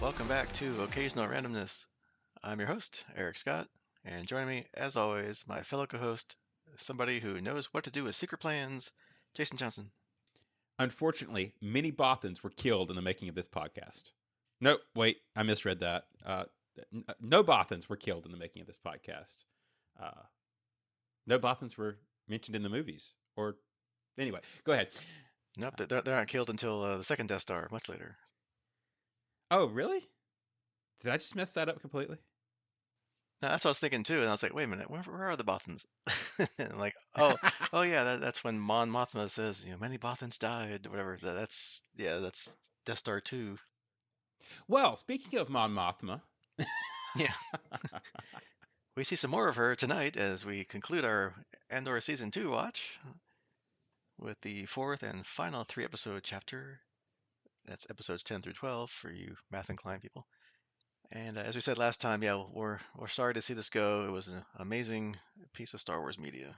Welcome back to Occasional Randomness. I'm your host, Eric Scott, and joining me, as always, my fellow co-host, somebody who knows what to do with secret plans, Jason Johnson. Unfortunately, many Bothans were killed in the making of this podcast. Nope, wait, I misread that. No Bothans were killed in the making of this podcast. Uh, no Bothans were mentioned in the movies. Or anyway, go ahead. Nope, they're not killed until the second Death Star, much later. Oh, really? Did I just mess that up completely? Now, that's what I was thinking too, and I was like, wait a minute, where are the Bothans? And I'm like, oh yeah, that's when Mon Mothma says, many Bothans died, whatever. That's Death Star 2. Well, speaking of Mon Mothma, Yeah, we see some more of her tonight as we conclude our Andor Season 2 watch with the fourth and final 3-episode chapter. That's episodes 10 through 12 for you math inclined people. And as we said last time, yeah, we're sorry to see this go. It was an amazing piece of Star Wars media.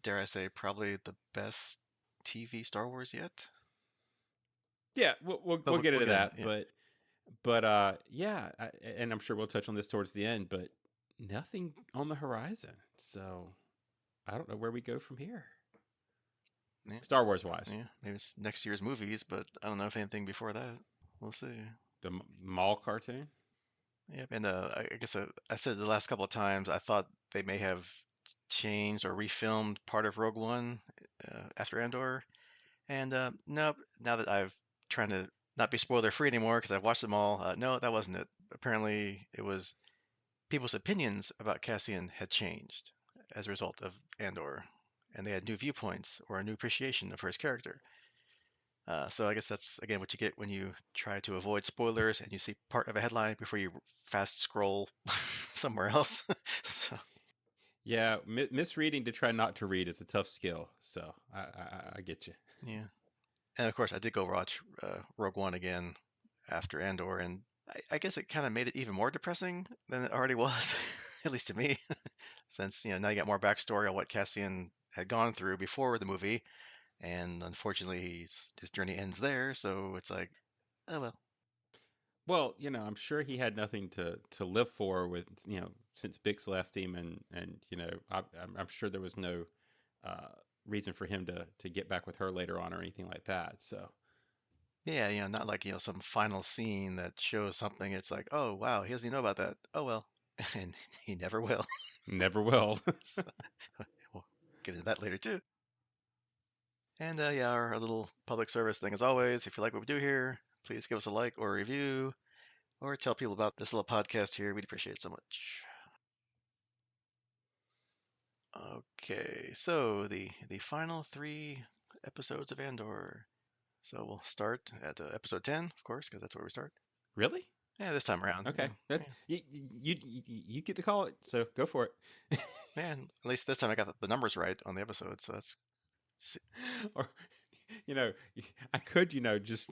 Dare I say, probably the best TV Star Wars yet. yeah, we'll But get we'll into get in. that. Yeah, Yeah, and I'm sure we'll touch on this towards the end. But nothing on the horizon, so I don't know where we go from here. yeah, Star Wars wise. yeah. Maybe it's next year's movies, but I don't know if anything before that. We'll see. The mall cartoon? Yep. And I guess I said the last couple of times I thought they may have changed or refilmed part of Rogue One after Andor. And nope, now that I've trying to not be spoiler free anymore because I've watched them all, no, that wasn't it. Apparently, it was people's opinions about Cassian had changed as a result of Andor, and they had new viewpoints or a new appreciation of his character. So I guess that's again what you get when you try to avoid spoilers and you see part of a headline before you fast scroll somewhere else. So Yeah, misreading to try not to read is a tough skill. So I get you. yeah, and of course I did go watch Rogue One again after Andor, and I guess it kind of made it even more depressing than it already was, at least to me, since now you got more backstory on what Cassian had gone through before the movie, and unfortunately his journey ends there. So it's like, oh well. Well, I'm sure he had nothing to live for with since Bix left him, and I'm sure there was no uh, reason for him to get back with her later on or anything like that. So Yeah, not like some final scene that shows something. It's like, oh wow, he doesn't even know about that. Oh well, and he never will. never will. So, we'll get into that later too. And yeah, our little public service thing as always. If you like what we do here, please give us a like or a review, or tell people about this little podcast here. We'd appreciate it so much. Okay, so the final 3 episodes of Andor. So we'll start at episode 10, of course, because that's where we start. Really? Yeah, this time around. Okay, that's you get to call it. So go for it. Man, at least this time I got the numbers right on the episode, so that's Or you know, I could just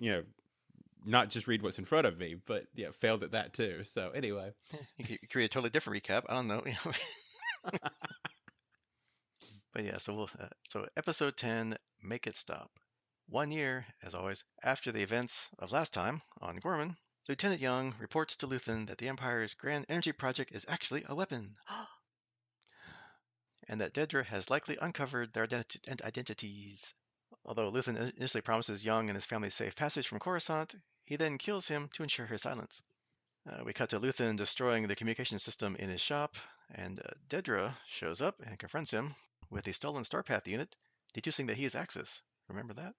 not just read what's in front of me, but yeah, failed at that too. So anyway, you could create a totally different recap. I don't know. But yeah, so episode 10, Make It Stop. 1 year, as always, after the events of last time on Gorman, Lieutenant Young reports to Luthen that the Empire's grand energy project is actually a weapon, and that Dedra has likely uncovered their identities. Although Luthen initially promises Young and his family safe passage from Coruscant, he then kills him to ensure his silence. We cut to Luthen destroying the communication system in his shop, and Dedra shows up and confronts him with the stolen Starpath unit, deducing that he is Axis. Remember that?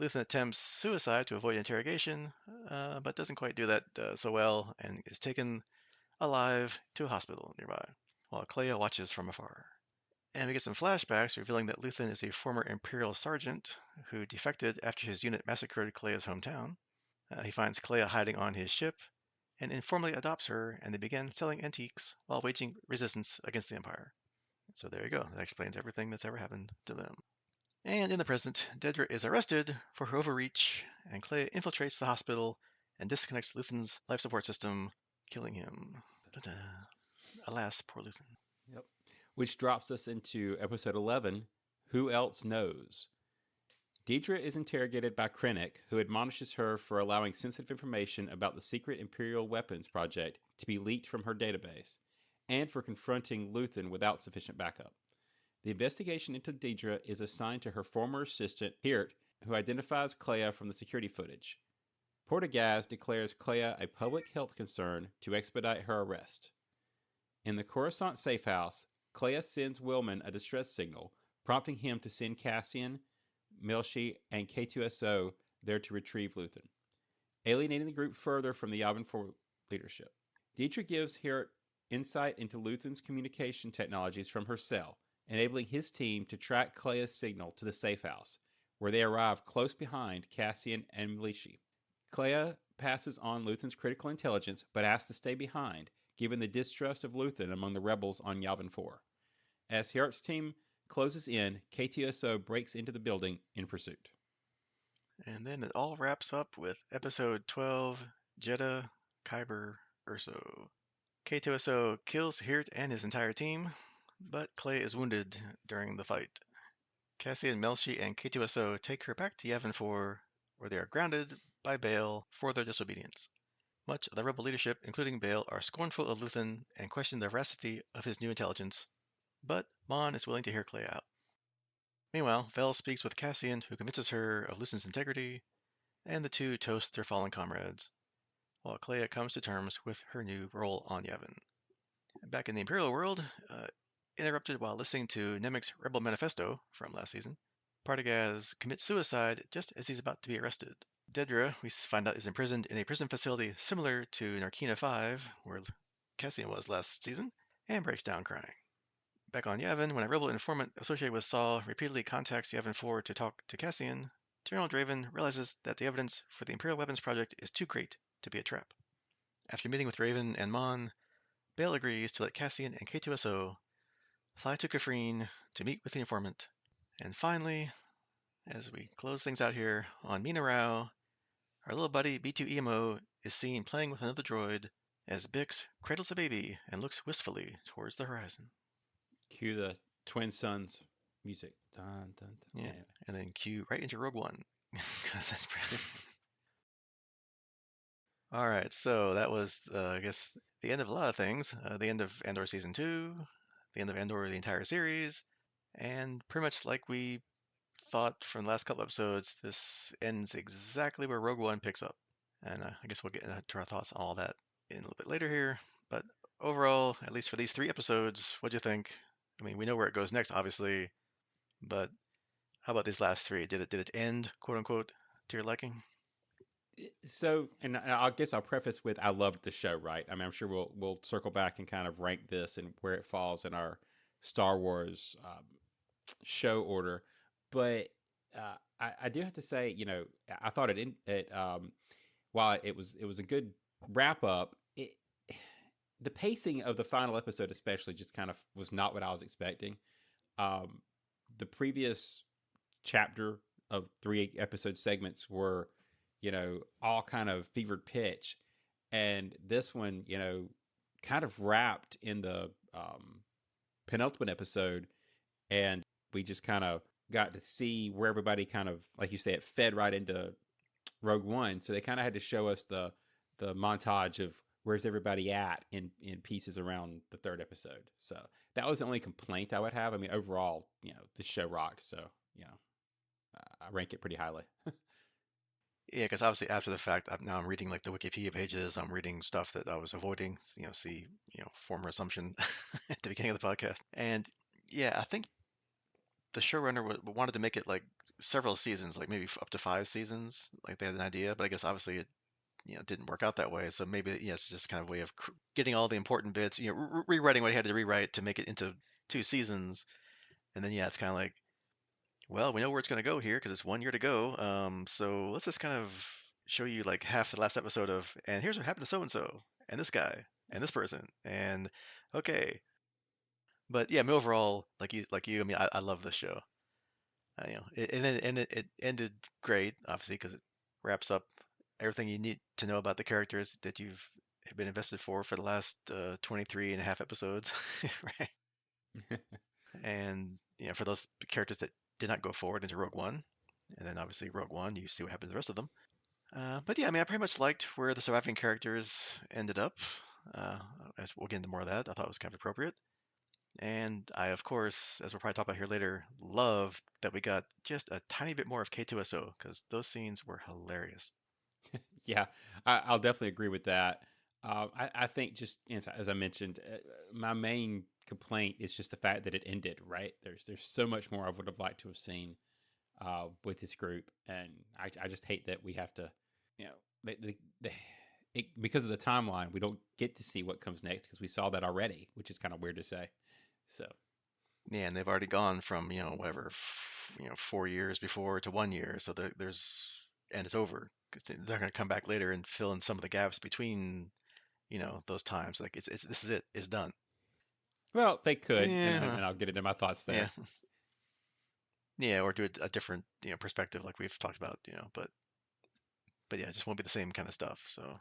Luthen attempts suicide to avoid interrogation, but doesn't quite do that so well, and is taken alive to a hospital nearby, while Kleya watches from afar. And we get some flashbacks revealing that Luthen is a former Imperial sergeant who defected after his unit massacred Kleya's hometown. He finds Kleya hiding on his ship and informally adopts her, and they begin selling antiques while waging resistance against the Empire. So there you go. That explains everything that's ever happened to them. And in the present, Dedra is arrested for her overreach, and Kleya infiltrates the hospital and disconnects Luthen's life support system, killing him. Ta-da. Alas, poor Luthen. yep. Which drops us into episode 11. Who else knows? Deidre is interrogated by Krennic, who admonishes her for allowing sensitive information about the secret Imperial weapons project to be leaked from her database, and for confronting Luthen without sufficient backup. The investigation into Deidre is assigned to her former assistant, Hirt, who identifies Kleya from the security footage. Portagaz declares Kleya a public health concern to expedite her arrest. In the Coruscant safe house, Kleya sends Willman a distress signal, prompting him to send Cassian, Melshi, and K2SO there to retrieve Luthen, alienating the group further from the Yavin 4 leadership. Deidre gives Hirt insight into Luthen's communication technologies from her cell, enabling his team to track Kleya's signal to the safe house, where they arrive close behind Cassian and Melshi. Kleya passes on Luthen's critical intelligence, but asks to stay behind, given the distrust of Luthen among the rebels on Yavin 4. As Hirt's team closes in, KTSO breaks into the building in pursuit. And then it all wraps up with episode 12, Jeddah, Kyber, Urso. K2SO kills Hirt and his entire team, but Kleya is wounded during the fight. Cassian, Melshi, and K2SO take her back to Yavin 4, where they are grounded by Bail for their disobedience. Much of the rebel leadership, including Bail, are scornful of Luthen and question the veracity of his new intelligence, but Mon is willing to hear Kleya out. Meanwhile, Vel speaks with Cassian, who convinces her of Luthen's integrity, and the two toast their fallen comrades, while Kleya comes to terms with her new role on Yavin. Back in the Imperial world, interrupted while listening to Nemik's Rebel Manifesto from last season, Partagaz commits suicide just as he's about to be arrested. Dedra, we find out, is imprisoned in a prison facility similar to Narkina 5, where Cassian was last season, and breaks down crying. Back on Yavin, when a rebel informant associated with Saul repeatedly contacts Yavin 4 to talk to Cassian, General Draven realizes that the evidence for the Imperial Weapons Project is too great to be a trap. After meeting with Draven and Mon, Bail agrees to let Cassian and K2SO fly to Kafrene to meet with the informant. And finally, as we close things out here, on Mina Rao, our little buddy B2EMO is seen playing with another droid as Bix cradles a baby and looks wistfully towards the horizon. Cue the Twin Sons music. Dun, dun, dun. Yeah, Anyway. and then cue right into Rogue One, because that's brilliant. All right, so that was, I guess, the end of a lot of things. The end of Andor Season 2, the end of Andor, the entire series, and pretty much like we thought from the last couple episodes, this ends exactly where Rogue One picks up. And I guess we'll get into our thoughts on all that in a little bit later here. But overall, at least for these 3 episodes, what do you think? I mean, we know where it goes next, obviously, but how about these last 3? Did it end, quote unquote, to your liking? So, and I guess I'll preface with I loved the show, right? I mean, I'm sure we'll circle back and kind of rank this and where it falls in our Star Wars show order. But I do have to say, I thought while it was a good wrap up, the pacing of the final episode especially just kind of was not what I was expecting. Um, the previous chapter of 3 episode segments were, all kind of fevered pitch, and this one, kind of wrapped in the penultimate episode, and we just kind of got to see where everybody kind of, like you say, it fed right into Rogue One. So they kind of had to show us the montage of where's everybody at in pieces around the 3rd episode. So that was the only complaint I would have. I mean, overall, the show rocked. So, I rank it pretty highly. Yeah, because obviously after the fact, now I'm reading like the Wikipedia pages. I'm reading stuff that I was avoiding. See, former assumption at the beginning of the podcast. And yeah, I think the showrunner wanted to make it like several seasons, like maybe up to 5 seasons. Like they had an idea, but I guess obviously it didn't work out that way. So maybe it's just kind of a way of getting all the important bits, rewriting what he had to rewrite to make it into 2 seasons. And then it's kind of like, well, we know where it's going to go here because it's 1 year to go. So let's just kind of show you like half the last episode of, and here's what happened to so and so, and this guy, and this person, and okay. But yeah, I mean, overall, like you, I mean, I love this show. It ended great, obviously, because it wraps up everything you need to know about the characters that you've been invested for the last 23 and a half episodes, right? And for those characters that did not go forward into Rogue One, And then obviously Rogue One, you see what happens to the rest of them. But yeah, I mean, I pretty much liked where the surviving characters ended up. Uh, as we'll get into more of that, I thought it was kind of appropriate. And I, of course, as we'll probably talk about here later, loved that we got just a tiny bit more of K2SO because those scenes were hilarious. Yeah, I'll definitely agree with that. I think just as I mentioned, my main complaint is just the fact that it ended. Right, there's so much more I would have liked to have seen with this group, and I just hate that we have to, you know, because of the timeline, we don't get to see what comes next because we saw that already, which is kind of weird to say. So Yeah, and they've already gone from, whatever, 4 years before to 1 year. So and it's over. 'Cause they're going to come back later and fill in some of the gaps between, those times. Like this is it. It's done. well, they could, and, Yeah, and and I'll get into my thoughts yeah, there. yeah. Or do a different, perspective like we've talked about, but yeah, it just won't be the same kind of stuff. So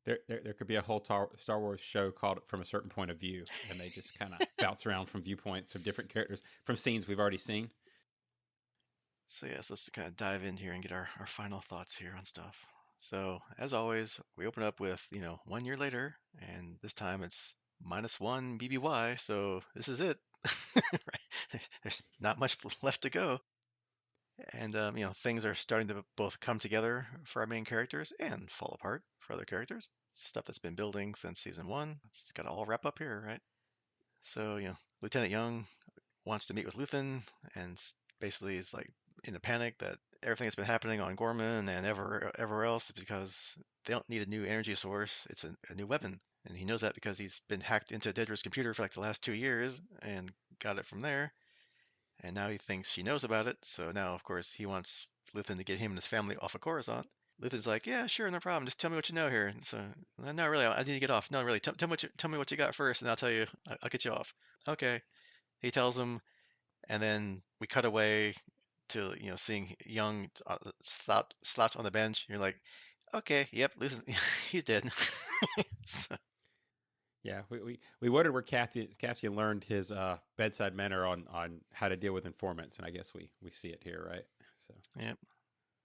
There could be a whole Star Wars show called From a Certain Point of View, and they just kind of bounce around from viewpoints of different characters from scenes we've already seen. So yes, let's kind of dive in here and get our final thoughts here on stuff. So as always, we open up with, 1 year later, and this time it's -1 BBY, so this is it. Right? There's not much left to go. And things are starting to both come together for our main characters and fall apart for other characters. Stuff that's been building since season one. It's got to all wrap up here, right? So, Lieutenant Young wants to meet with Luthen and basically is like in a panic that everything that's been happening on Gorman and ever else is because they don't need a new energy source. It's a new weapon. And he knows that because he's been hacked into Dedra's computer for like the last 2 years and got it from there. And now he thinks she knows about it. So now, of course, he wants Luthen to get him and his family off of Coruscant. Luthen's like, yeah, sure, no problem. Just tell me what you know here. And so, no, really, I need to get off. No, really, tell me what you got first, and I'll tell you. I'll get you off. Okay. He tells him, and then we cut away to seeing Young slouch on the bench. You're like, okay, yep, listen, he's dead. So, Yeah, we wondered where Cassian learned his bedside manner on how to deal with informants, and I guess we see it here, right? So yep.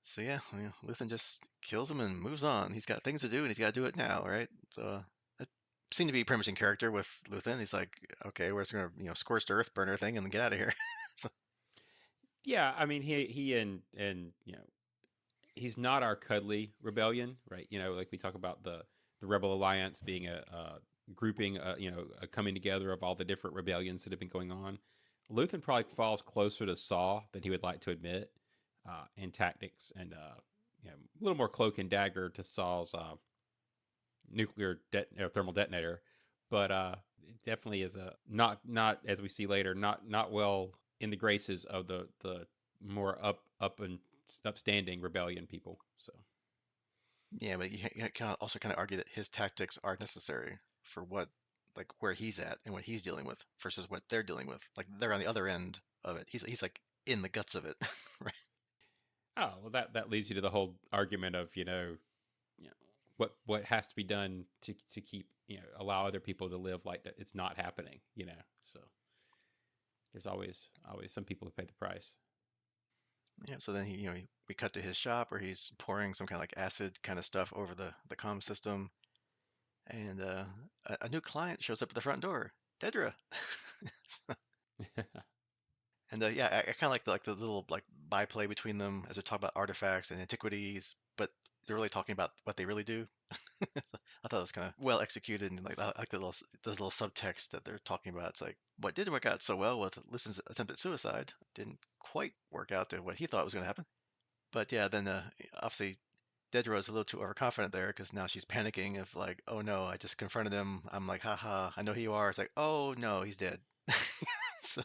So yeah, Luthen just kills him and moves on. He's got things to do, and he's got to do it now, right? So that seemed to be pretty much in character with Luthen. He's like, okay, we're just gonna scorched earth burner thing and then get out of here. So, yeah, I mean he and he's not our cuddly rebellion, right? Like we talk about the Rebel Alliance being a grouping, a coming together of all the different rebellions that have been going on. Luthen probably falls closer to Saw than he would like to admit in tactics, and a little more cloak and dagger to Saw's thermal detonator. But it definitely is a not as we see later, not well in the graces of the more up and upstanding rebellion people. So yeah, but you can also kind of argue that his tactics are necessary for like where he's at and what he's dealing with versus what they're dealing with. Like they're on the other end of it. He's like in the guts of it, right? oh well, that leads you to the whole argument of what has to be done to keep allow other people to live like that. It's not happening. So there's always some people who pay the price. Yeah, so then we cut to his shop where he's pouring some kind of like acid kind of stuff over the comm system, and a new client shows up at the front door, Dedra. And yeah, I kind of like the little like byplay between them as they talk about artifacts and antiquities, but they're really talking about what they really do. So I thought it was kind of well executed, and like I like the little subtext that they're talking about. It's like what did work out so well with Lucian's attempt at suicide didn't quite work out to what he thought was going to happen. But yeah, then obviously Dedra is a little too overconfident there because now she's panicking of like, oh no, I just confronted him. I'm like, haha, I know who you are. It's like, oh no, he's dead. So,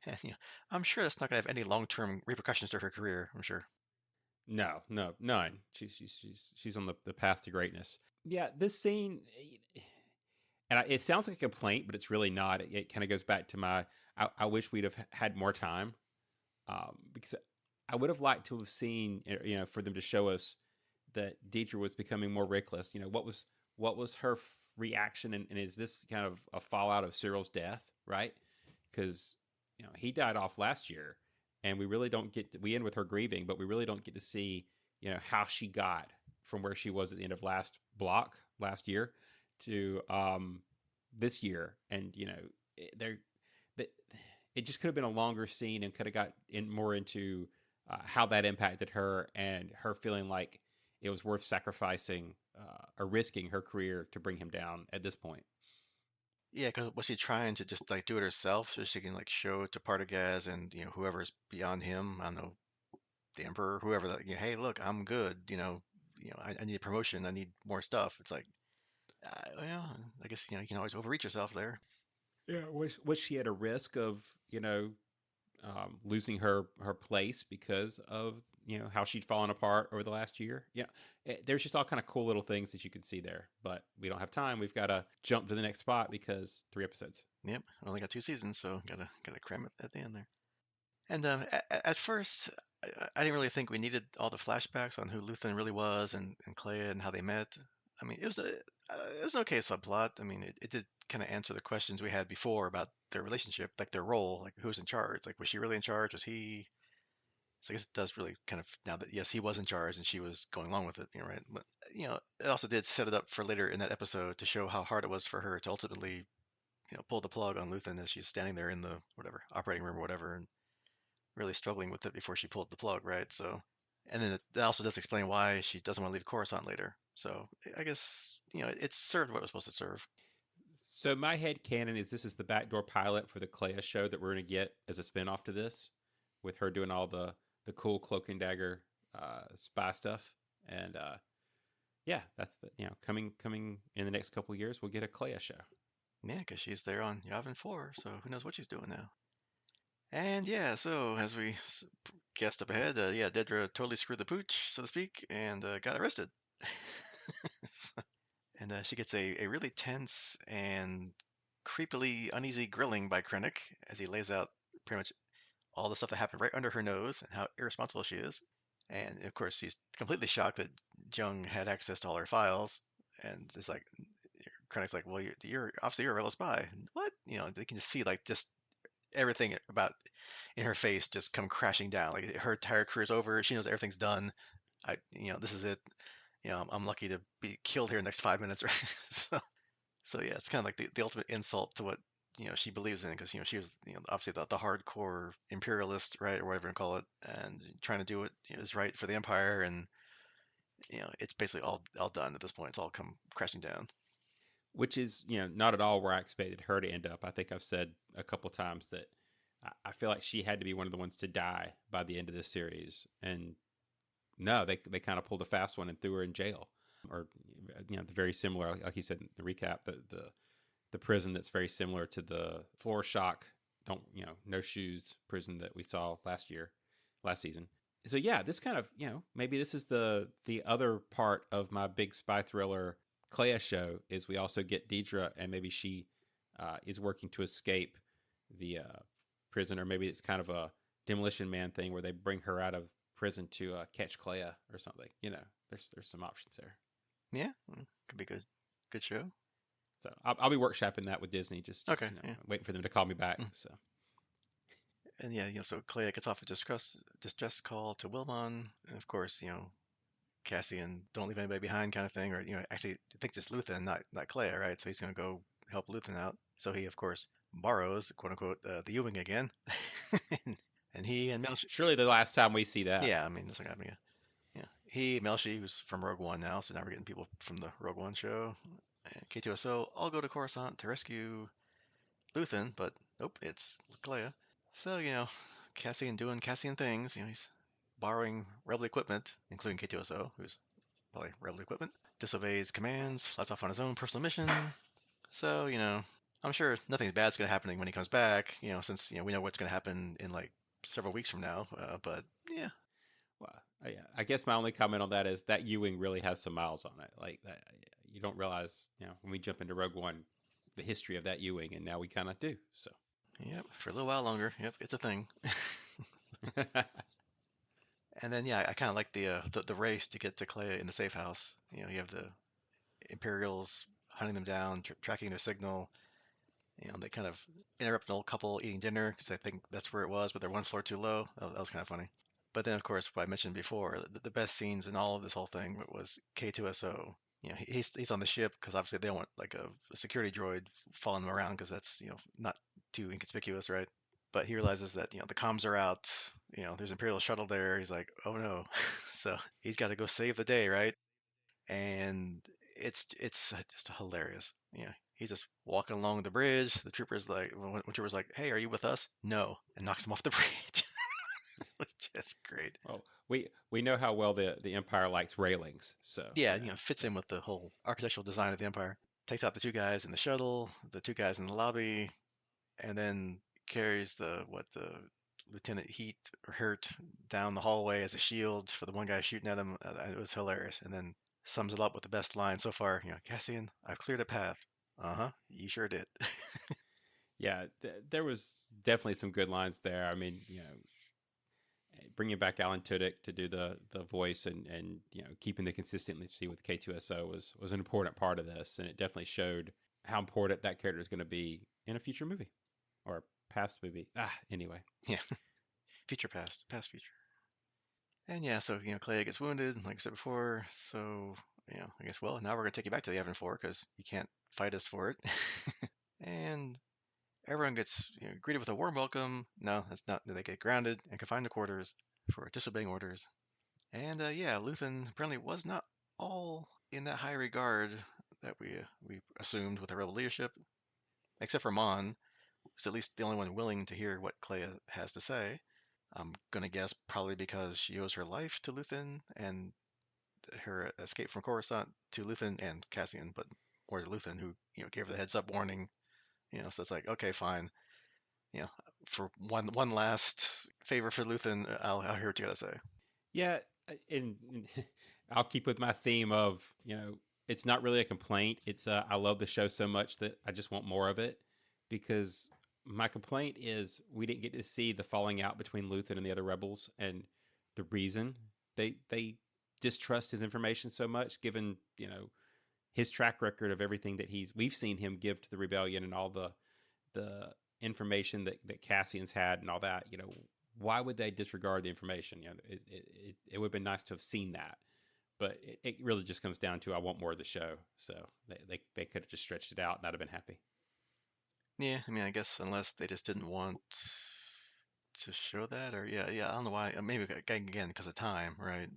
and, I'm sure that's not gonna have any long-term repercussions to her career. I'm sure. No, no, none. She's on the path to greatness. Yeah, this scene, and it sounds like a complaint, but it's really not. It kind of goes back to my. I wish we'd have had more time, because I would have liked to have seen, for them to show us that Deidre was becoming more reckless. What was her reaction, and is this kind of a fallout of Cyril's death, right? Because he died off last year, and we really don't get. We end with her grieving, but we really don't get to see how she got from where she was at the end of last year to this year, and there that it just could have been a longer scene and could have got in more into how that impacted her and her feeling like it was worth sacrificing or risking her career to bring him down at this point. Yeah, because was she trying to just like do it herself so she can like show it to Partagaz and whoever's beyond him? I don't know, the Emperor, whoever. That hey, look, I'm good. I need a promotion. I need more stuff. It's like, well, I guess you can always overreach yourself there. Yeah, was she at a risk of losing her place because of how she'd fallen apart over the last year? Yeah, there's just all kind of cool little things that you could see there, but we don't have time. We've got to jump to the next spot because 3 episodes. Yep, I only got 2 seasons, so gotta cram it at the end there. And at first, I didn't really think we needed all the flashbacks on who Luthen really was and Kleya and how they met. I mean, it was an okay subplot. I mean, it did kind of answer the questions we had before about their relationship, like their role, like who's in charge, like was she really in charge? Was he? So I guess it does really kind of now that yes, he was in charge and she was going along with it, right? But it also did set it up for later in that episode to show how hard it was for her to ultimately, pull the plug on Luthen as she's standing there in the whatever operating room or whatever, and really struggling with it before she pulled the plug, right? So, and then it also does explain why she doesn't want to leave Coruscant later. So I guess it served what it was supposed to serve. So my head canon is this is the backdoor pilot for the Kleya show that we're going to get as a spinoff to this, with her doing all the cool cloak and dagger spy stuff, and yeah, that's coming in the next couple of years. We'll get a Kleya show. Yeah, because she's there on Yavin 4, so who knows what she's doing now. And yeah, so as we guessed up ahead, yeah, Dedra totally screwed the pooch, so to speak, and got arrested. And she gets a really tense and creepily uneasy grilling by Krennic as he lays out pretty much all the stuff that happened right under her nose and how irresponsible she is. And of course, she's completely shocked that Jung had access to all her files. And it's like, Krennic's like, well, you're obviously you're a rebel spy. What? They can just see like just everything about in her face just come crashing down. Like her entire career's over. She knows everything's done. This is it. I'm lucky to be killed here in the next 5 minutes, right? So yeah, it's kind of like the ultimate insult to what she believes in, because she was obviously the hardcore imperialist, right, or whatever you call it, and trying to do what is right for the empire, and it's basically all done at this point. It's all come crashing down. Which is not at all where I expected her to end up. I think I've said a couple times that I feel like she had to be one of the ones to die by the end of this series, and no, they kind of pulled a fast one and threw her in jail, or the very similar, like you said in the recap, the prison that's very similar to the floor shock, don't no shoes prison that we saw last season. So yeah, this kind of maybe this is the other part of my big spy thriller Kleya show is we also get Deidre, and maybe she is working to escape the prison, or maybe it's kind of a Demolition Man thing where they bring her out of prison to catch Kleya or something. There's some options there. Yeah, could be good show. So I'll be workshopping that with Disney, just Okay, yeah. waiting for them to call me back. So And yeah, so Kleya gets off a distress call to Wilmon, and of course, Cassian, don't leave anybody behind kind of thing, or actually thinks it's Luthen, not Kleya, right? So he's gonna go help Luthen out. So he, of course, borrows quote unquote the Ewing again, and he and Melshi. surely the last time we see that. Yeah, I mean that's not happening again. Yeah, he Melshi, who's from Rogue One now, so now we're getting people from the Rogue One show. And K2SO all go to Coruscant to rescue Luthen, but nope, it's Kleya. So Cassian doing Cassian things. He's borrowing Rebel equipment, including K2SO, who's probably Rebel equipment, disobeys commands, flies off on his own personal mission. So, I'm sure nothing bad's going to happen when he comes back, since, we know what's going to happen in like several weeks from now. But yeah. Well, yeah, I guess my only comment on that is that Ewing really has some miles on it. Like that, you don't realize, when we jump into Rogue One, the history of that Ewing, and now we kind of do. So, Yep, for a little while longer. Yep, it's a thing. And then, yeah, I kind of like the race to get to Kleya in the safe house. You have the Imperials hunting them down, tracking their signal. They kind of interrupt an old couple eating dinner because I think that's where it was, but they're one floor too low. That was kind of funny. But then, of course, what I mentioned before, the best scenes in all of this whole thing was K2SO. He's on the ship because obviously they don't want like a security droid following them around because that's not too inconspicuous, right? But he realizes that the comms are out. There's Imperial shuttle there. He's like, oh no, so he's got to go save the day, right? And it's just hilarious. He's just walking along the bridge. The trooper's like, when trooper's like, "Hey, are you with us?" No, and knocks him off the bridge. It was just great. Well, we know how well the Empire likes railings, so Yeah, fits in with the whole architectural design of the Empire. Takes out the two guys in the shuttle, the two guys in the lobby, and then carries the Lieutenant Heat or Hurt down the hallway as a shield for the one guy shooting at him. It was hilarious. And then sums it up with the best line so far. Cassian, I've cleared a path. Uh-huh, you sure did. yeah, there was definitely some good lines there. I mean, bringing back Alan Tudyk to do the voice and keeping the consistency with K2SO was an important part of this, and it definitely showed how important that character is going to be in a future movie or past movie. Anyway. Yeah, future past, past future. And yeah, so Kleya gets wounded, like I said before. So I guess well now we're gonna take you back to the Yavin 4 because you can't fight us for it. And everyone gets greeted with a warm welcome. No, that's not. They get grounded and confined to quarters for disobeying orders. And yeah, Luthen apparently was not all in that high regard that we assumed with the rebel leadership, except for Mon, who's at least the only one willing to hear what Kleya has to say. I'm gonna guess probably because she owes her life to Luthen and her escape from Coruscant to Luthen and Cassian, but more to Luthen, who gave her the heads up warning. So it's like, okay, fine. You know, for one last favor for Luthen, I'll hear what you gotta say. Yeah, and I'll keep with my theme of it's not really a complaint. It's I love the show so much that I just want more of it because my complaint is we didn't get to see the falling out between Luthen and the other rebels and the reason they distrust his information so much, given his track record of everything that we've seen him give to the rebellion and all the information that Cassian's had and all that. Why would they disregard the information? It would have been nice to have seen that, but it really just comes down to I want more of the show. So they could have just stretched it out and I'd have been happy. Yeah, I mean, I guess unless they just didn't want to show that, or yeah, I don't know why. Maybe again because of time, right?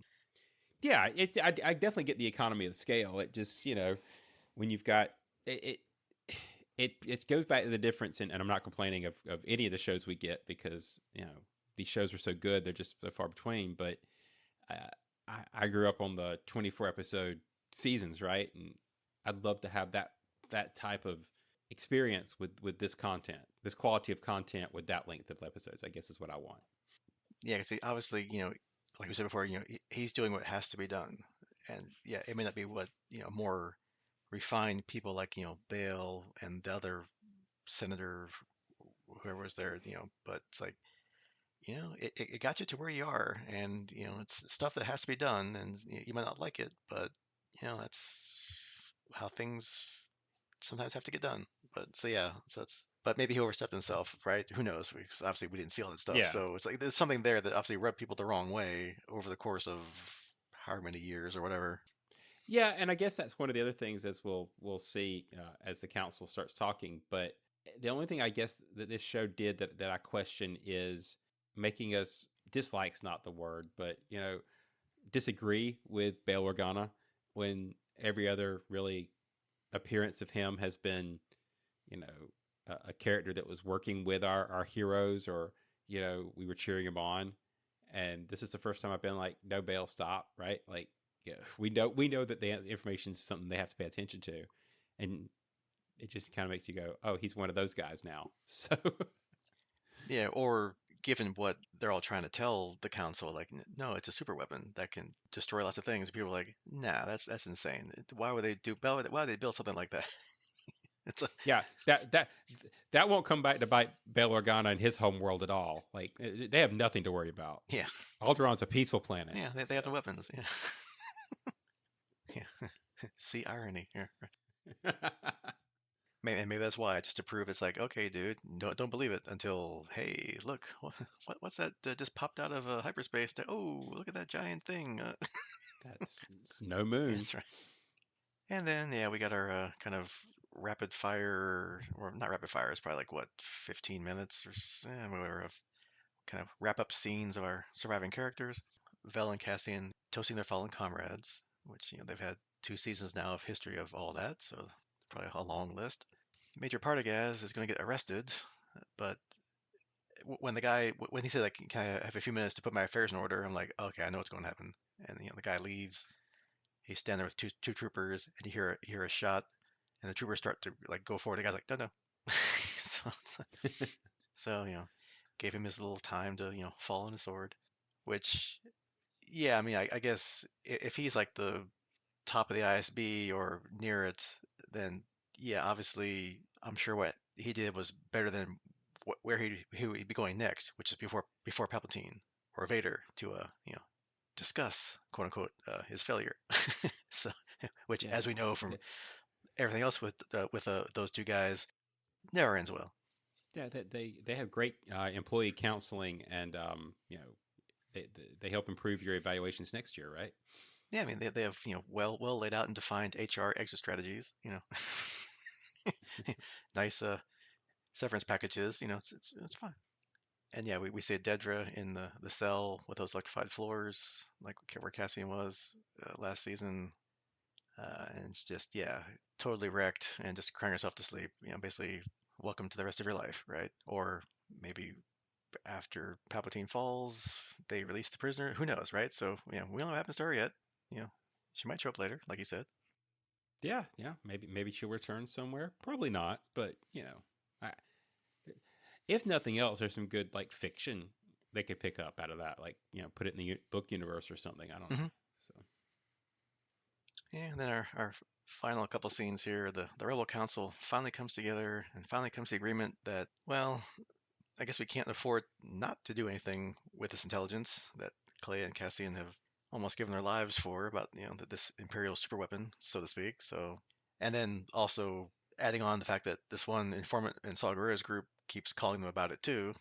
Yeah, I definitely get the economy of scale. It just when you've got it goes back to the difference in, and I'm not complaining of any of the shows we get because these shows are so good they're just so far between. But I grew up on the 24 episode seasons, right? And I'd love to have that type of experience with this content, this quality of content with that length of episodes. I guess is what I want. Yeah, because obviously, like we said before, he's doing what has to be done, and yeah, it may not be what more refined people like Bale and the other senator, whoever was there, but it's like it got you to where you are, and it's stuff that has to be done, and you might not like it, but that's how things sometimes have to get done. But so yeah, so it's but maybe he overstepped himself, right? Who knows? Because obviously we didn't see all that stuff, Yeah, so it's like there's something there that obviously rubbed people the wrong way over the course of however many years or whatever. yeah, and I guess that's one of the other things as we'll see as the council starts talking. But the only thing I guess that this show did that I question is making us dislikes not the word, but disagree with Bail Organa when every other really appearance of him has been you know a character that was working with our heroes or we were cheering him on, and this is the first time I've been like, no, Bail, stop, right? Like, yeah, we know that the information is something they have to pay attention to, and it just kind of makes you go, oh, he's one of those guys now. So Yeah, or given what they're all trying to tell the council, like, No, it's a super weapon that can destroy lots of things." People are like, "Nah, that's insane. Why would they do? Why would they build something like that?" It's a yeah, that won't come back to bite Bail Organa in his home world at all. Like they have nothing to worry about. yeah, Alderion's a peaceful planet. yeah. They So have the weapons. Yeah, yeah. See irony here. maybe that's why, just to prove it's like, okay, dude, don't believe it until, hey, look, what's that just popped out of hyperspace? Oh, look at that giant thing. That's it's no moon. That's right. And then yeah, we got our kind of rapid fire, or not rapid fire. It's probably like what 15 minutes or whatever of kind of wrap up scenes of our surviving characters. Vel and Cassian toasting their fallen comrades, which they've had 2 seasons now of history of all that, so probably a long list. Major Partagaz is going to get arrested, but when the guy when he said like, "Can I have a few minutes to put my affairs in order?" I'm like, okay, I know what's going to happen. And the guy leaves. He's standing there with two troopers, and you hear a shot, and the troopers start to like go forward. The guy's like, no, no. so, so so, gave him his little time to fall on his sword. Which, yeah, I mean, I guess if he's like the top of the ISB or near it, then yeah, obviously, I'm sure what he did was better than where he'd be going next, which is before Palpatine or Vader to discuss quote unquote his failure. So, which, Yeah, as we know from th- everything else with those two guys, never ends well. yeah. They have great employee counseling, and they help improve your evaluations next year, right? Yeah, I mean they have well laid out and defined HR exit strategies. Nice severance packages. It's fine. And yeah, we see Dedra in the cell with those electrified floors, like where Cassian was last season. And it's just, yeah, totally wrecked and just crying herself to sleep. Basically, welcome to the rest of your life, right? Or maybe after Palpatine falls, they release the prisoner. Who knows, right? So, we don't know what happens to her yet. You know, she might show up later, like you said. Yeah, yeah. Maybe she'll return somewhere. Probably not, but I, if nothing else, there's some good like fiction they could pick up out of that. Like put it in the book universe or something. I don't Hmm. know. So Yeah, and then our final couple scenes here, the Rebel Council finally comes together and finally comes to the agreement that, well, I guess we can't afford not to do anything with this intelligence that Kleya and Cassian have almost given their lives for about, this Imperial superweapon, so to speak. So, and then also adding on the fact that this one informant in Saw Gerrera's group keeps calling them about it too,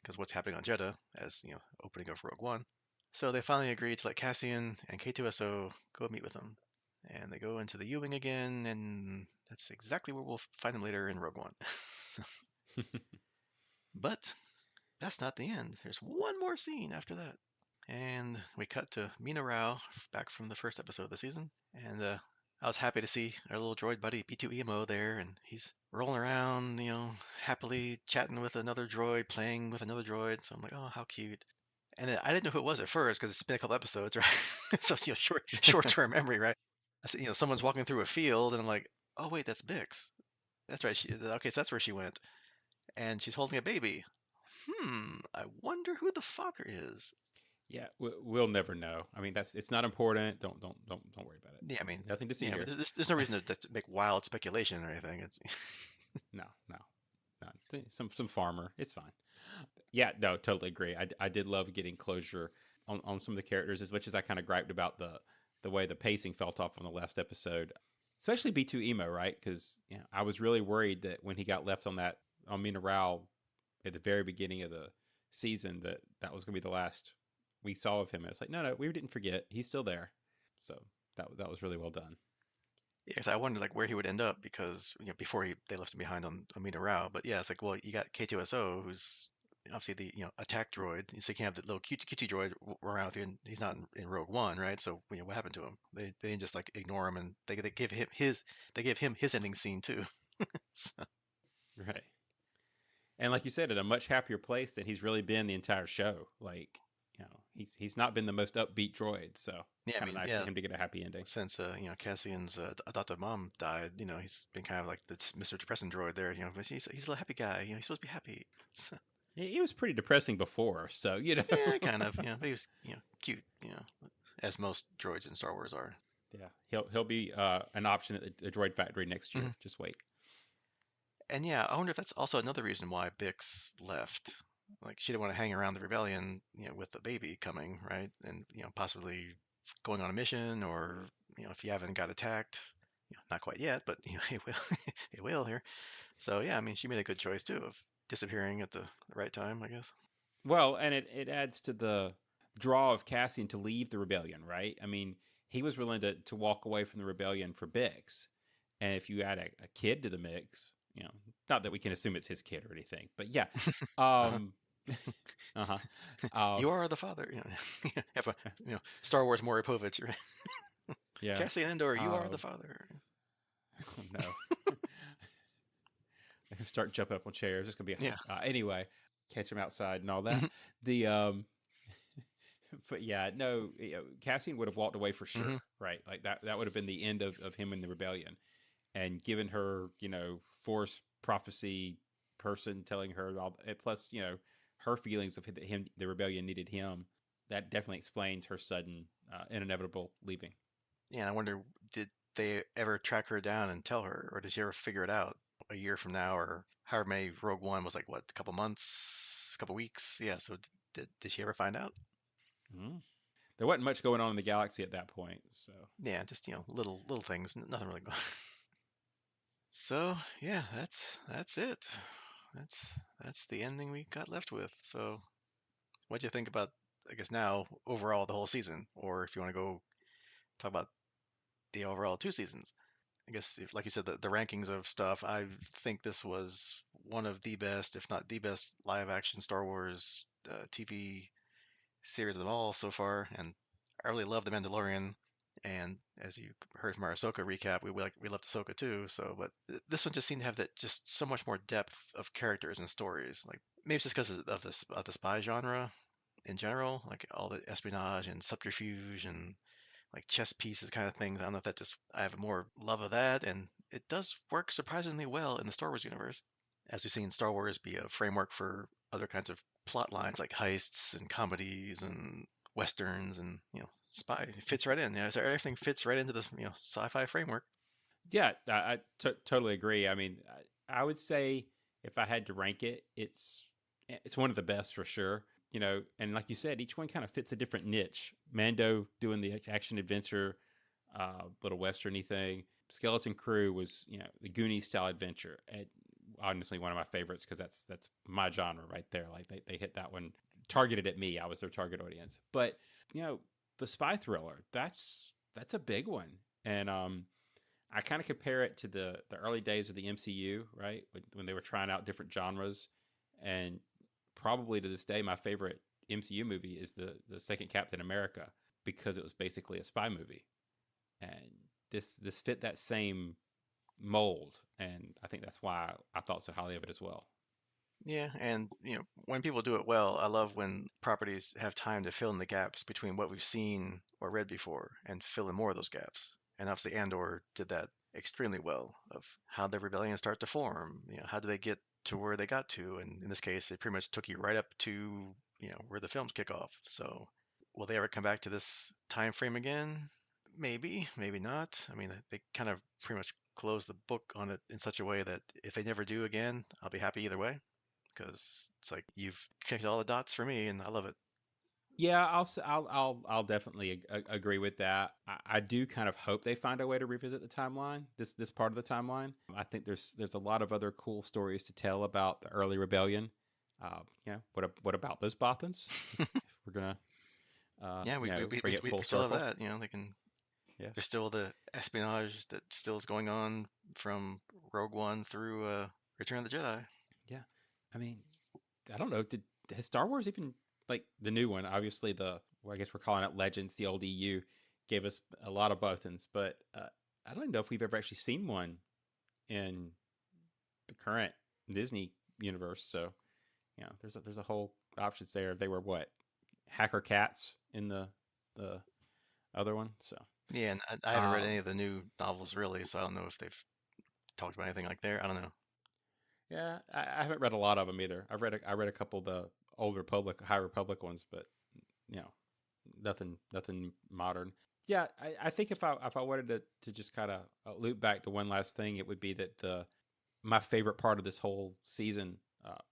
because what's happening on Jeddah as, opening of Rogue One. So they finally agree to let Cassian and K2SO go meet with them. And they go into the U-Wing again, and that's exactly where we'll find them later in Rogue One. So, but that's not the end. There's one more scene after that. And we cut to Mina Rao back from the first episode of the season. And I was happy to see our little droid buddy P2EMO there. And he's rolling around, happily chatting with another droid, playing with another droid. So I'm like, oh, how cute. And then I didn't know who it was at first because it's been a couple episodes, right? So, short-term memory, right? I see, someone's walking through a field, and I'm like, oh, wait, that's Bix. That's right. Okay, so that's where she went. And she's holding a baby. I wonder who the father is. yeah, we'll never know. I mean, it's not important. Don't worry about it. Yeah, I mean, Nothing to see yeah, but here. there's no reason to make wild speculation or anything. It's No, no, no. Some farmer. It's fine. Yeah, no, totally agree. I did love getting closure on some of the characters as much as I kind of griped about the way the pacing felt off on the last episode, especially B2 Emo, right? Because I was really worried that when he got left on Mina Rao at the very beginning of the season that was going to be the last we saw of him. And it's like, no, we didn't forget. He's still there. So that was really well done. yeah, 'cause I wondered like where he would end up because before they left him behind on Amina Rao. But yeah, it's like, well, you got K2SO, who's obviously the attack droid. So you can have the little cutesy droid around with you, and he's not in Rogue One, right? So what happened to him? They didn't just like ignore him, and they give him his ending scene too. So, Right. And like you said, at a much happier place than he's really been the entire show. Like, he's not been the most upbeat droid, so yeah, I kind of mean, nice to yeah, him to get a happy ending. since Cassian's adopted mom died, he's been kind of like this Mr. Depressing droid there. But he's a happy guy. He's supposed to be happy. So, He was pretty depressing before, so yeah, kind of. But he was cute. As most droids in Star Wars are. yeah, he'll be an option at the Droid Factory next Hmm. year. Just wait. And yeah, I wonder if that's also another reason why Bix left. Like she didn't want to hang around the rebellion, with the baby coming, right? And possibly going on a mission, or if Yavin got attacked, not quite yet, but it will. It will here. So yeah, I mean, she made a good choice too of disappearing at the right time, I guess. Well, and it adds to the draw of Cassian to leave the rebellion, right? I mean, he was willing to walk away from the rebellion for Bix. And if you add a kid to the mix, not that we can assume it's his kid or anything, but yeah. Uh-huh. Um, uh-huh. Um, You are the father. Have a Star Wars Maury Povich, right? yeah. Cassian Andor, you are the Um, father. oh no. I can start jumping up on chairs. It's gonna be Yeah. anyway. Catch him outside and all that. The but yeah, no, Cassian would have walked away for Hmm. sure, right? Like that would have been the end of him in the rebellion, and given her, Force prophecy person telling her all, plus her feelings of him, the rebellion needed him. That definitely explains her sudden and inevitable leaving. Yeah, I wonder, did they ever track her down and tell her, or did she ever figure it out a year from now, or however many Rogue One was like, what, a couple months, a couple weeks? Yeah, so did she ever find out? Mm. There wasn't much going on in the galaxy at that point, so Yeah, just little things, nothing really going. So yeah, that's it. That's that's the ending we got left with. So what do you think about, I guess now overall the whole season, or if you want to go talk about the overall 2 seasons? I guess if, like you said, the rankings of stuff, I think this was one of the best, if not the best, live action Star Wars TV series of them all so far. And I really love The Mandalorian. And as you heard from our Ahsoka recap, we loved Ahsoka too. So, but this one just seemed to have that just so much more depth of characters and stories. Like maybe it's just because of this of the spy genre in general, like all the espionage and subterfuge and like chess pieces kind of things. I don't know if that just I have more love of that, and it does work surprisingly well in the Star Wars universe, as we've seen Star Wars be a framework for other kinds of plot lines like heists and comedies and westerns and spy. It fits right in. So everything fits right into this sci-fi framework. yeah, I totally agree. I mean, I would say if I had to rank it, it's one of the best for sure. And like you said, each one kind of fits a different niche. Mando doing the action adventure, little westerny thing. Skeleton Crew was the Goonies style adventure, and honestly one of my favorites because that's my genre right there. Like they hit that one targeted at me. I was their target audience. But the spy thriller, that's a big one, and I kind of compare it to the early days of the MCU, right? When they were trying out different genres, and probably to this day, my favorite MCU movie is the second Captain America because it was basically a spy movie, and this fit that same mold, and I think that's why I thought so highly of it as well. Yeah, and when people do it well, I love when properties have time to fill in the gaps between what we've seen or read before and fill in more of those gaps. And obviously Andor did that extremely well of how the rebellion start to form, how do they get to where they got to? And in this case, it pretty much took you right up to, where the films kick off. So will they ever come back to this time frame again? Maybe, maybe not. I mean, they kind of pretty much close the book on it in such a way that if they never do again, I'll be happy either way because it's like you've connected all the dots for me, and I love it. Yeah, I'll definitely agree with that. I do kind of hope they find a way to revisit the timeline, this part of the timeline. I think there's a lot of other cool stories to tell about the early rebellion. What about those Bothans? If we're gonna Yeah, bring it we full still have circle. that. They can. Yeah, There's still the espionage that still is going on from Rogue One through Return of the Jedi. yeah. I mean, I don't know. Has Star Wars even like the new one? Obviously, I guess we're calling it Legends. The old EU gave us a lot of Bothans, but I don't know if we've ever actually seen one in the current Disney universe. So there's a whole options there. They were what hacker cats in the other one. So Yeah, and I haven't read any um, of the new novels really, so I don't know if they've talked about anything like there. I don't know. yeah, I haven't read a lot of them either. I read a couple of the old Republic, High Republic ones, but you know, nothing modern. Yeah, I think if I wanted to just kind of loop back to one last thing, it would be that the my favorite part of this whole season,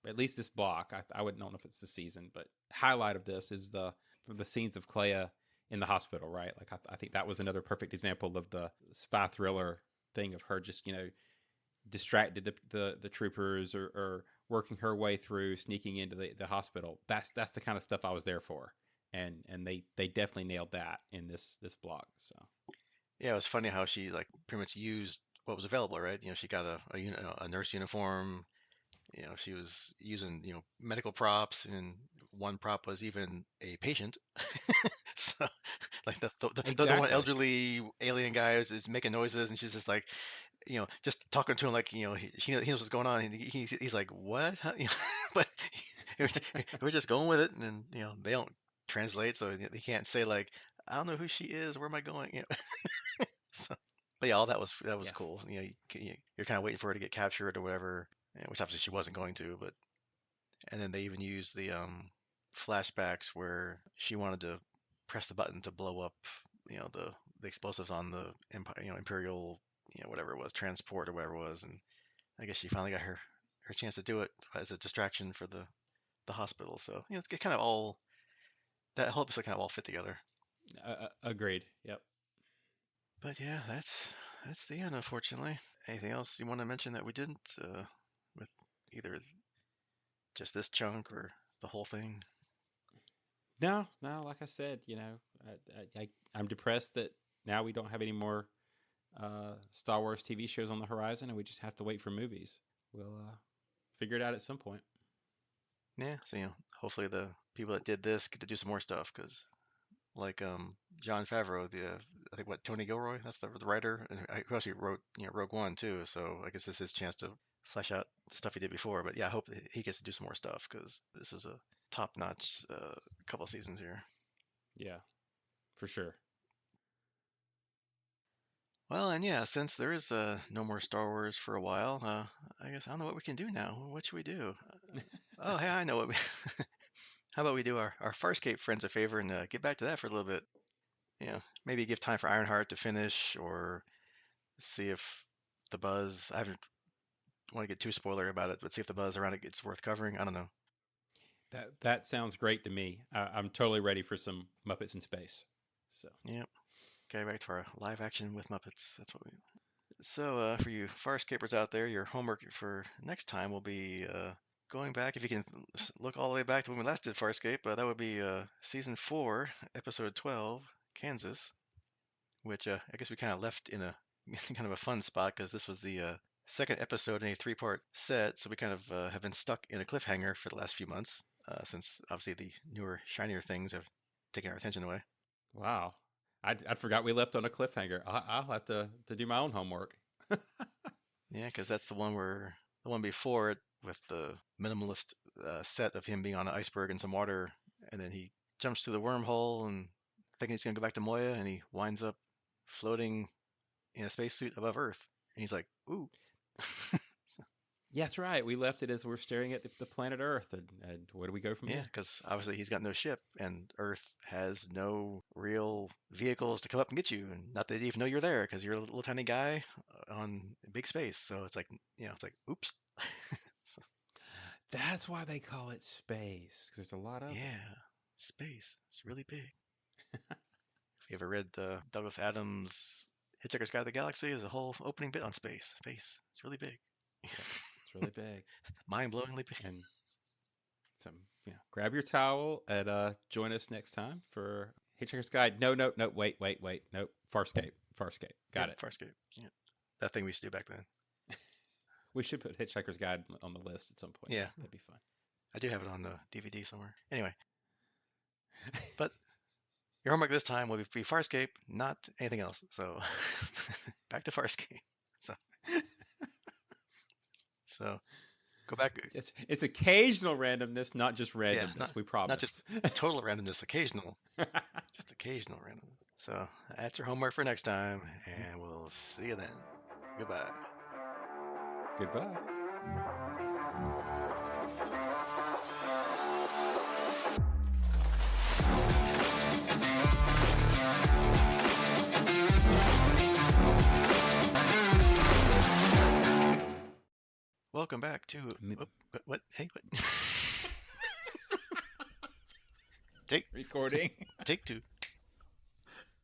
at least this block, I wouldn't know if it's the season, but highlight of this is the scenes of Kleya in the hospital, right? Like I think that was another perfect example of the spy thriller thing of her just distracted the troopers or working her way through, sneaking into the hospital. That's the kind of stuff I was there for, and they definitely nailed that in this block. So Yeah, it was funny how she like pretty much used what was available, right? She got a nurse uniform. She was using medical props, and one prop was even a patient. So like the one exactly, elderly alien guy is making noises, and she's just like just talking to him like he knows what's going on, and he's like what? Huh? But we're we're just going with it, and then they don't translate, so they can't say like I don't know who she is. Where am I going? So, but yeah, all that was yeah, cool. You're kind of waiting for her to get captured or whatever, which obviously she wasn't going to. But and then they even used the flashbacks where she wanted to press the button to blow up, the explosives on the Imperial, whatever it was, transport or whatever it was, and I guess she finally got her chance to do it as a distraction for the hospital. So it's kind of all that whole episode kind of all fit together. agreed. Yep. But yeah, that's the end, unfortunately. Anything else you want to mention that we didn't with either just this chunk or the whole thing? No, no. Like I said, I'm depressed that now we don't have any more Star Wars TV shows on the horizon, and we just have to wait for movies. We'll figure it out at some point. Yeah, so hopefully the people that did this get to do some more stuff because like John Favreau, I think what Tony Gilroy, that's the writer, and who actually wrote Rogue One too. So I guess this is his chance to flesh out the stuff he did before. But yeah, I hope that he gets to do some more stuff because this is a top-notch couple of seasons here. Yeah, for sure. Well, and yeah, since there is no more Star Wars for a while, I guess I don't know what we can do now. What should we do? Oh, hey, I know what we. How about we do our Farscape friends a favor and get back to that for a little bit? Maybe give time for Ironheart to finish, or see if the buzz. I haven't want to get too spoiler about it, but see if the buzz around it's worth covering. I don't know. That sounds great to me. I'm totally ready for some Muppets in space. So Yep. Okay, back to our live action with Muppets. That's what we. So, for you Farscapers out there, your homework for next time will be going back. If you can look all the way back to when we last did Farscape, that would be season 4, episode 12, Kansas, which I guess we kind of left in a kind of a fun spot because this was the second episode in a three-part set. So we kind of have been stuck in a cliffhanger for the last few months since obviously the newer, shinier things have taken our attention away. wow, I forgot we left on a cliffhanger. I'll have to do my own homework. Yeah, because that's the one before it with the minimalist set of him being on an iceberg in some water, and then he jumps through the wormhole and thinking he's gonna go back to Moya, and he winds up floating in a spacesuit above Earth, and he's like, "Ooh." Yeah, that's right. We left it as we're staring at the planet Earth, and where do we go from Yeah, here? because obviously he's got no ship, and Earth has no real vehicles to come up and get you, and not that they even know you're there because you're a little tiny guy on big space. So it's like, it's like, oops. So, That's why they call it space, because there's a lot of it. yeah, space. It's really big. If you ever read Douglas Adams' Hitchhiker's Guide to the Galaxy, there's a whole opening bit on space. Space. It's really big. Yep, it's really big. Mind-blowingly big. And some, grab your towel and join us next time for Hitchhiker's Guide. No, no, no, wait, no, Farscape, Farscape. Yep, Got it. Farscape. Yeah, that thing we used to do back then. We should put Hitchhiker's Guide on the list at some point. Yeah, That'd be fun. I do have it on the DVD somewhere. Anyway, but your homework this time will be Farscape, not anything else. So back to Farscape. So, so go back. It's occasional randomness, not just Yeah, randomness. We not just promise. total randomness, occasional, just occasional randomness. So that's your homework for next time, and we'll see you then. Goodbye. Goodbye. Welcome back to what? Hey, what? Take Recording. take two.